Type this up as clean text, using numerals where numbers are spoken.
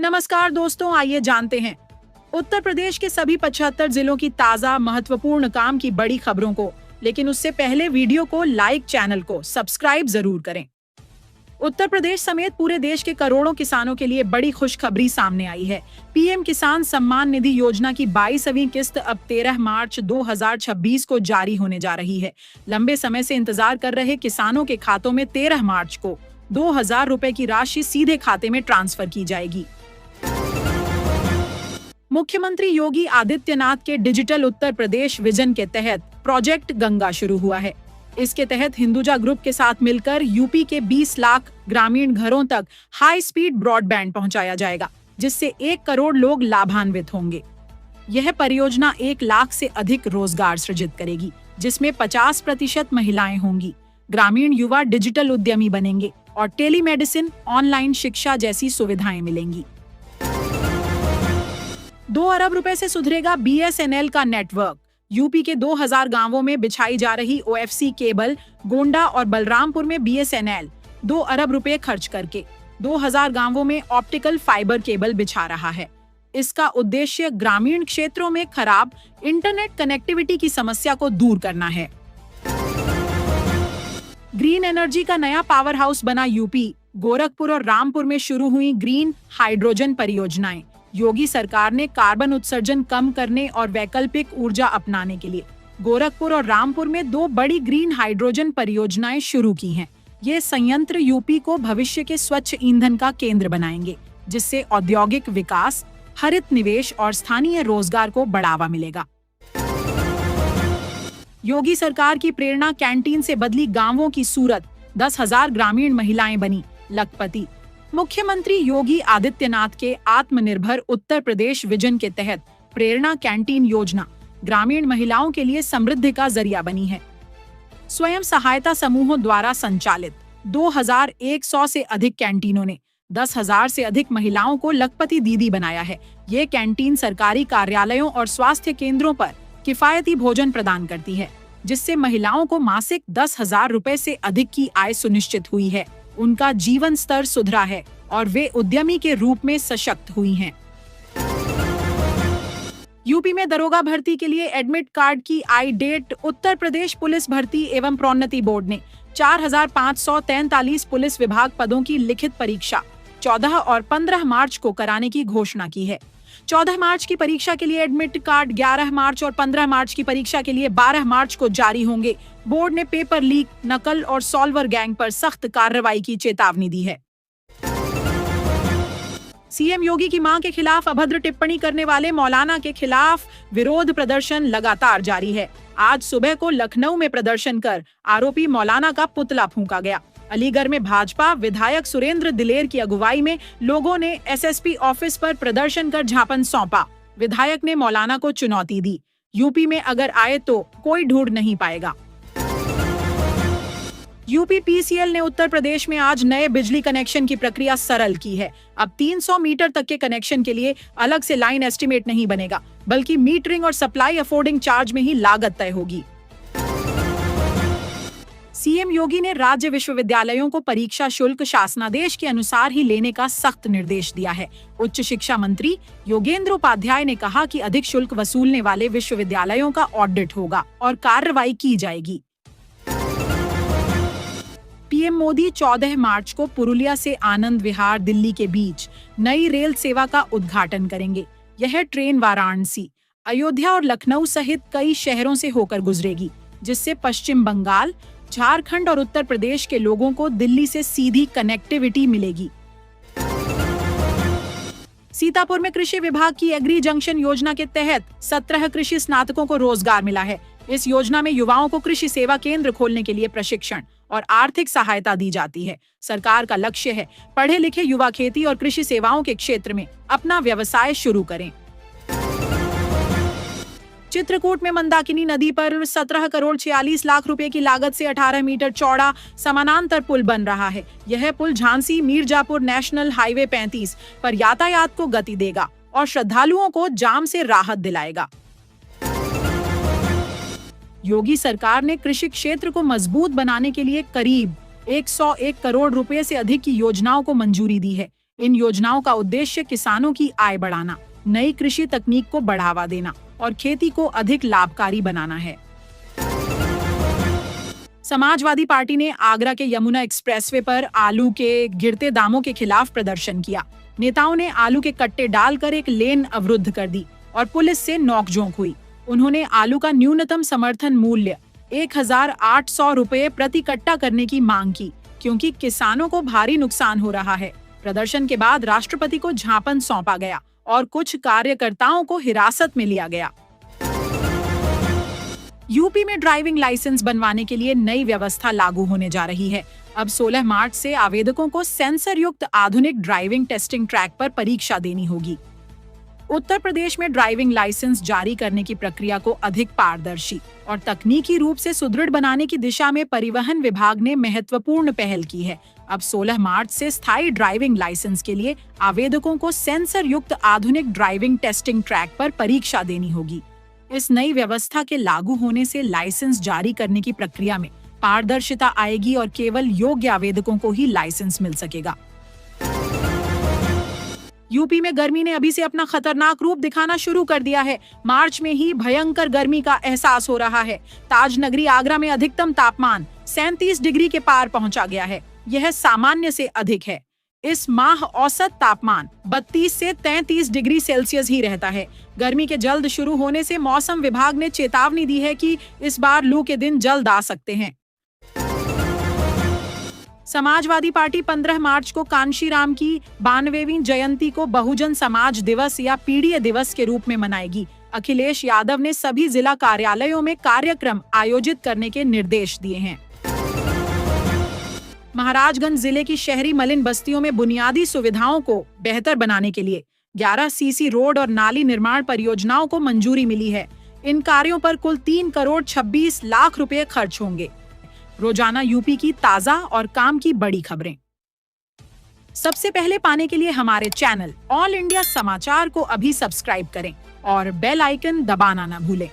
नमस्कार दोस्तों, आइए जानते हैं उत्तर प्रदेश के सभी 75 जिलों की ताजा महत्वपूर्ण काम की बड़ी खबरों को। लेकिन उससे पहले वीडियो को लाइक, चैनल को सब्सक्राइब जरूर करें। उत्तर प्रदेश समेत पूरे देश के करोड़ों किसानों के लिए बड़ी खुशखबरी सामने आई है। पीएम किसान सम्मान निधि योजना की 22वीं किस्त अब 13 मार्च 2026 को जारी होने जा रही है। लंबे समय से इंतजार कर रहे किसानों के खातों में 13 मार्च को 2000 रुपए की राशि सीधे खाते में ट्रांसफर की जाएगी। मुख्यमंत्री योगी आदित्यनाथ के डिजिटल उत्तर प्रदेश विजन के तहत प्रोजेक्ट गंगा शुरू हुआ है। इसके तहत हिंदुजा ग्रुप के साथ मिलकर यूपी के 20 लाख ग्रामीण घरों तक हाई स्पीड ब्रॉडबैंड पहुंचाया जाएगा, जिससे 1 करोड़ लोग लाभान्वित होंगे। यह परियोजना 1 लाख से अधिक रोजगार सृजित करेगी, जिसमें 50% महिलाएं होंगी। ग्रामीण युवा डिजिटल उद्यमी बनेंगे और टेलीमेडिसिन, ऑनलाइन शिक्षा जैसी सुविधाएं मिलेंगी। 2 अरब रुपए से सुधरेगा BSNL का नेटवर्क। यूपी के 2000 गांवों में बिछाई जा रही OFC केबल गोंडा और बलरामपुर में BSNL 2 अरब रुपए खर्च करके 2000 गांवों में ऑप्टिकल फाइबर केबल बिछा रहा है। इसका उद्देश्य ग्रामीण क्षेत्रों में खराब इंटरनेट कनेक्टिविटी की समस्या को दूर करना है। ग्रीन एनर्जी का नया पावर हाउस बना यूपी। गोरखपुर और रामपुर में शुरू हुई ग्रीन हाइड्रोजन परियोजनाएं। योगी सरकार ने कार्बन उत्सर्जन कम करने और वैकल्पिक ऊर्जा अपनाने के लिए गोरखपुर और रामपुर में 2 बड़ी ग्रीन हाइड्रोजन परियोजनाएं शुरू की हैं। ये संयंत्र यूपी को भविष्य के स्वच्छ ईंधन का केंद्र बनाएंगे, जिससे औद्योगिक विकास, हरित निवेश और स्थानीय रोजगार को बढ़ावा मिलेगा। योगी सरकार की प्रेरणा कैंटीन से बदली गांवों की सूरत। 10,000 ग्रामीण महिलाएं बनी लखपति। मुख्यमंत्री योगी आदित्यनाथ के आत्मनिर्भर उत्तर प्रदेश विजन के तहत प्रेरणा कैंटीन योजना ग्रामीण महिलाओं के लिए समृद्धि का जरिया बनी है। स्वयं सहायता समूहों द्वारा संचालित 2100 से अधिक कैंटीनों ने 10,000 से अधिक महिलाओं को लखपति दीदी बनाया है। ये कैंटीन सरकारी कार्यालयों और स्वास्थ्य केंद्रों पर किफायती भोजन प्रदान करती है, जिससे महिलाओं को मासिक 10,000 रुपए से अधिक की आय सुनिश्चित हुई है। उनका जीवन स्तर सुधरा है और वे उद्यमी के रूप में सशक्त हुई हैं। यूपी में दरोगा भर्ती के लिए एडमिट कार्ड की आई डेट। उत्तर प्रदेश पुलिस भर्ती एवं प्रोन्नति बोर्ड ने 4,543 पुलिस विभाग पदों की लिखित परीक्षा 14 और 15 मार्च को कराने की घोषणा की है। 14 मार्च की परीक्षा के लिए एडमिट कार्ड 11 मार्च और 15 मार्च की परीक्षा के लिए 12 मार्च को जारी होंगे। बोर्ड ने पेपर लीक, नकल और सॉल्वर गैंग पर सख्त कार्रवाई की चेतावनी दी है। सीएम योगी की मां के खिलाफ अभद्र टिप्पणी करने वाले मौलाना के खिलाफ विरोध प्रदर्शन लगातार जारी है। आज सुबह को लखनऊ में प्रदर्शन कर आरोपी मौलाना का पुतला फूंका गया। अलीगढ़ में भाजपा विधायक सुरेंद्र दिलेर की अगुवाई में लोगों ने SSP ऑफिस पर प्रदर्शन कर ज्ञापन सौंपा। विधायक ने मौलाना को चुनौती दी, यूपी में अगर आए तो कोई ढूंढ नहीं पाएगा। यूपी PCL ने उत्तर प्रदेश में आज नए बिजली कनेक्शन की प्रक्रिया सरल की है। अब 300 मीटर तक के कनेक्शन के लिए अलग से लाइन एस्टीमेट नहीं बनेगा, बल्कि मीटरिंग और सप्लाई अफोर्डिंग चार्ज में ही लागत तय होगी। सीएम योगी ने राज्य विश्वविद्यालयों को परीक्षा शुल्क शासनादेश के अनुसार ही लेने का सख्त निर्देश दिया है। उच्च शिक्षा मंत्री योगेंद्र उपाध्याय ने कहा कि अधिक शुल्क वसूलने वाले विश्वविद्यालयों का ऑडिट होगा और कार्रवाई की जाएगी। पीएम मोदी 14 मार्च को पुरुलिया से आनंद विहार दिल्ली के बीच नई रेल सेवा का उद्घाटन करेंगे। यह ट्रेन वाराणसी, अयोध्या और लखनऊ सहित कई शहरों से होकर गुजरेगी, जिससे पश्चिम बंगाल, झारखंड और उत्तर प्रदेश के लोगों को दिल्ली से सीधी कनेक्टिविटी मिलेगी। सीतापुर में कृषि विभाग की एग्री जंक्शन योजना के तहत 17 कृषि स्नातकों को रोजगार मिला है। इस योजना में युवाओं को कृषि सेवा केंद्र खोलने के लिए प्रशिक्षण और आर्थिक सहायता दी जाती है। सरकार का लक्ष्य है पढ़े लिखे युवा खेती और कृषि सेवाओं के क्षेत्र में अपना व्यवसाय शुरू करें। चित्रकूट में मंदाकिनी नदी पर 17 करोड़ 46 लाख रुपए की लागत से 18 मीटर चौड़ा समानांतर पुल बन रहा है। यह पुल झांसी मीरजापुर नेशनल हाईवे 35 पर यातायात को गति देगा और श्रद्धालुओं को जाम से राहत दिलाएगा। योगी सरकार ने कृषि क्षेत्र को मजबूत बनाने के लिए करीब 101 करोड़ रुपए से अधिक की योजनाओं को मंजूरी दी है। इन योजनाओं का उद्देश्य किसानों की आय बढ़ाना, नई कृषि तकनीक को बढ़ावा देना और खेती को अधिक लाभकारी बनाना है। समाजवादी पार्टी ने आगरा के यमुना एक्सप्रेसवे पर आलू के गिरते दामों के खिलाफ प्रदर्शन किया। नेताओं ने आलू के कट्टे डालकर एक लेन अवरुद्ध कर दी और पुलिस से नोकझोंक हुई। उन्होंने आलू का न्यूनतम समर्थन मूल्य 1,800 रुपये प्रति कट्टा करने की मांग की, क्योंकि किसानों को भारी नुकसान हो रहा है। प्रदर्शन के बाद राष्ट्रपति को ज्ञापन सौंपा गया और कुछ कार्यकर्ताओं को हिरासत में लिया गया। यूपी में ड्राइविंग लाइसेंस बनवाने के लिए नई व्यवस्था लागू होने जा रही है। अब 16 मार्च से आवेदकों को सेंसर युक्त आधुनिक ड्राइविंग टेस्टिंग ट्रैक पर परीक्षा देनी होगी। उत्तर प्रदेश में ड्राइविंग लाइसेंस जारी करने की प्रक्रिया को अधिक पारदर्शी और तकनीकी रूप से सुदृढ़ बनाने की दिशा में परिवहन विभाग ने महत्वपूर्ण पहल की है। अब 16 मार्च से स्थायी ड्राइविंग लाइसेंस के लिए आवेदकों को सेंसर युक्त आधुनिक ड्राइविंग टेस्टिंग ट्रैक पर परीक्षा देनी होगी। इस नई व्यवस्था के लागू होने से लाइसेंस जारी करने की प्रक्रिया में पारदर्शिता आएगी और केवल योग्य आवेदकों को ही लाइसेंस मिल सकेगा। यूपी में गर्मी ने अभी से अपना खतरनाक रूप दिखाना शुरू कर दिया है। मार्च में ही भयंकर गर्मी का एहसास हो रहा है। ताज नगरी आगरा में अधिकतम तापमान 37 डिग्री के पार पहुंचा गया है। यह सामान्य से अधिक है। इस माह औसत तापमान 32 से 33 डिग्री सेल्सियस ही रहता है। गर्मी के जल्द शुरू होने से मौसम विभाग ने चेतावनी दी है कि इस बार लू के दिन जल्द आ सकते हैं। समाजवादी पार्टी 15 मार्च को कांशीराम की 92वीं जयंती को बहुजन समाज दिवस या पीडीए दिवस के रूप में मनाएगी। अखिलेश यादव ने सभी जिला कार्यालयों में कार्यक्रम आयोजित करने के निर्देश दिए हैं। महाराजगंज जिले की शहरी मलिन बस्तियों में बुनियादी सुविधाओं को बेहतर बनाने के लिए 11 सीसी रोड और नाली निर्माण परियोजनाओं को मंजूरी मिली है। इन कार्यों पर कुल 3 करोड़ 26 लाख रुपए खर्च होंगे। रोजाना यूपी की ताजा और काम की बड़ी खबरें सबसे पहले पाने के लिए हमारे चैनल ऑल इंडिया समाचार को अभी सब्सक्राइब करें और बेल आइकन दबाना न भूलें।